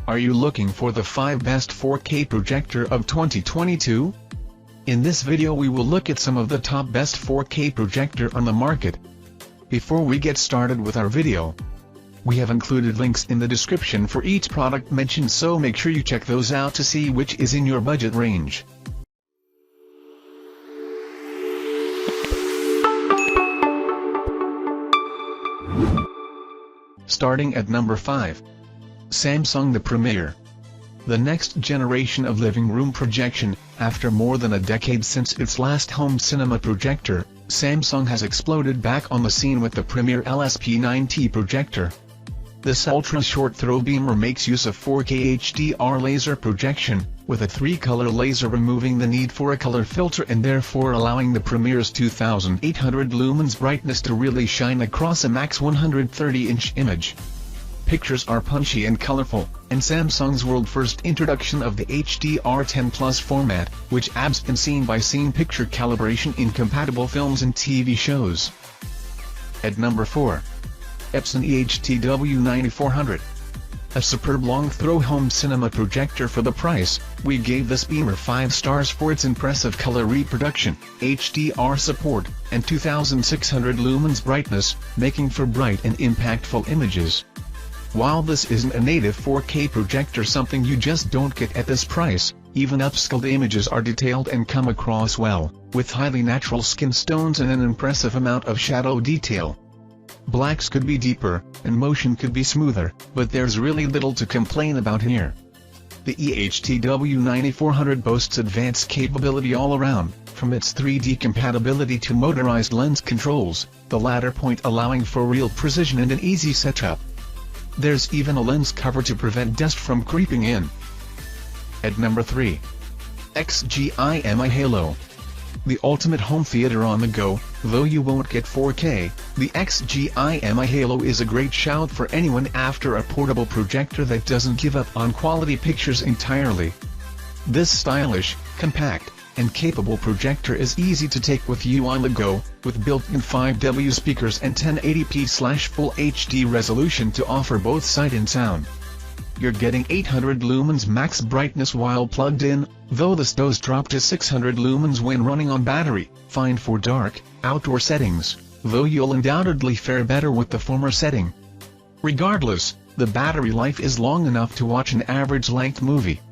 Are you looking for the 5 best 4K projector of 2022? In this video we will look at some of the top best 4K projector on the market. Before we get started with our video, we have included links in the description for each product mentioned, so make sure you check those out to see which is in your budget range. Starting at number 5. Samsung the Premier. The next generation of living room projection. After more than a decade since its last home cinema projector, Samsung has exploded back on the scene with the Premier LSP9T projector. This ultra-short throw beamer makes use of 4K HDR laser projection, with a 3-color laser removing the need for a color filter and therefore allowing the Premier's 2800 lumens brightness to really shine across a max 130-inch image. Pictures are punchy and colorful, and Samsung's world-first introduction of the HDR10+ format, which adds in scene-by-scene picture calibration in compatible films and TV shows. At number 4. Epson EH-TW9400. A superb long-throw home cinema projector. For the price, we gave this beamer 5 stars for its impressive color reproduction, HDR support, and 2600 lumens brightness, making for bright and impactful images. While this isn't a native 4K projector, something you just don't get at this price, even upscaled images are detailed and come across well, with highly natural skin tones and an impressive amount of shadow detail. Blacks could be deeper, and motion could be smoother, but there's really little to complain about here. The EH-TW9400 boasts advanced capability all around, from its 3D compatibility to motorized lens controls, the latter point allowing for real precision and an easy setup. There's even a lens cover to prevent dust from creeping in. At number 3. XGI Mi Halo. The ultimate home theater on the go. Though you won't get 4K, the XGI Mi Halo is a great shout for anyone after a portable projector that doesn't give up on quality pictures entirely. This stylish, compact, and capable projector is easy to take with you on the go, with built-in 5W speakers and 1080p/Full HD resolution to offer both sight and sound. You're getting 800 lumens max brightness while plugged in, though this does drop to 600 lumens when running on battery, fine for dark, outdoor settings, though you'll undoubtedly fare better with the former setting. Regardless, the battery life is long enough to watch an average-length movie.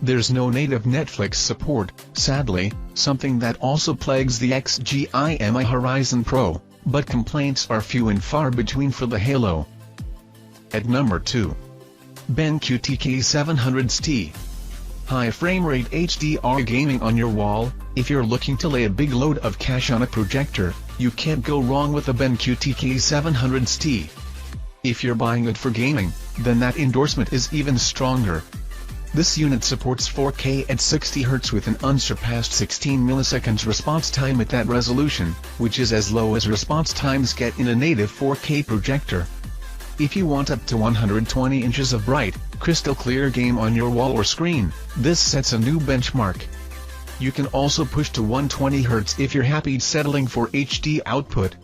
There's no native Netflix support, sadly, something that also plagues the XGI Mi Horizon Pro, but complaints are few and far between for the Halo. At number 2. BenQ TK700ST. High frame rate HDR gaming on your wall. If you're looking to lay a big load of cash on a projector, you can't go wrong with the BenQ TK700ST. If you're buying it for gaming, then that endorsement is even stronger. This unit supports 4K at 60 Hz with an unsurpassed 16 milliseconds response time at that resolution, which is as low as response times get in a native 4K projector. If you want up to 120 inches of bright, crystal clear game on your wall or screen, this sets a new benchmark. You can also push to 120 Hz if you're happy settling for HD output.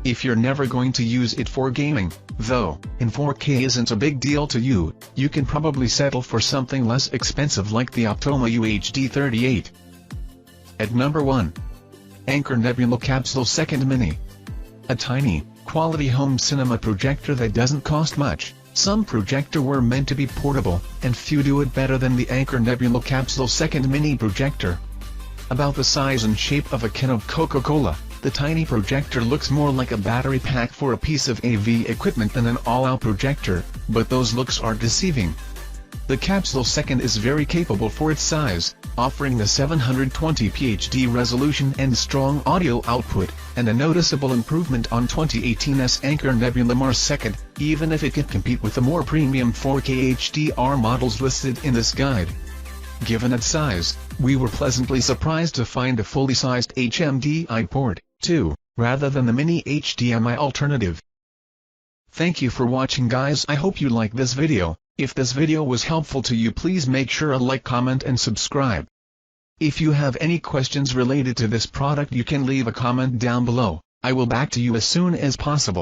If you're never going to use it for gaming, though, and 4K isn't a big deal to you, you can probably settle for something less expensive like the Optoma UHD38. At number 1. Anker Nebula Capsule 2nd Mini. A tiny, quality home cinema projector that doesn't cost much. Some projectors were meant to be portable, and few do it better than the Anker Nebula Capsule 2nd Mini projector. About the size and shape of a can of Coca-Cola, the tiny projector looks more like a battery pack for a piece of AV equipment than an all-out projector, but those looks are deceiving. The Capsule 2nd is very capable for its size, offering the 720p HD resolution and strong audio output, and a noticeable improvement on 2018's Anker Nebula Mars 2nd, even if it can compete with the more premium 4K HDR models listed in this guide. Given its size, we were pleasantly surprised to find a fully sized HMDI port, too, rather than the mini HDMI alternative. Thank you for watching, guys. I hope you like this video. If this video was helpful to you, please make sure to like, comment and subscribe. If you have any questions related to this product, you can leave a comment down below. I will back to you as soon as possible.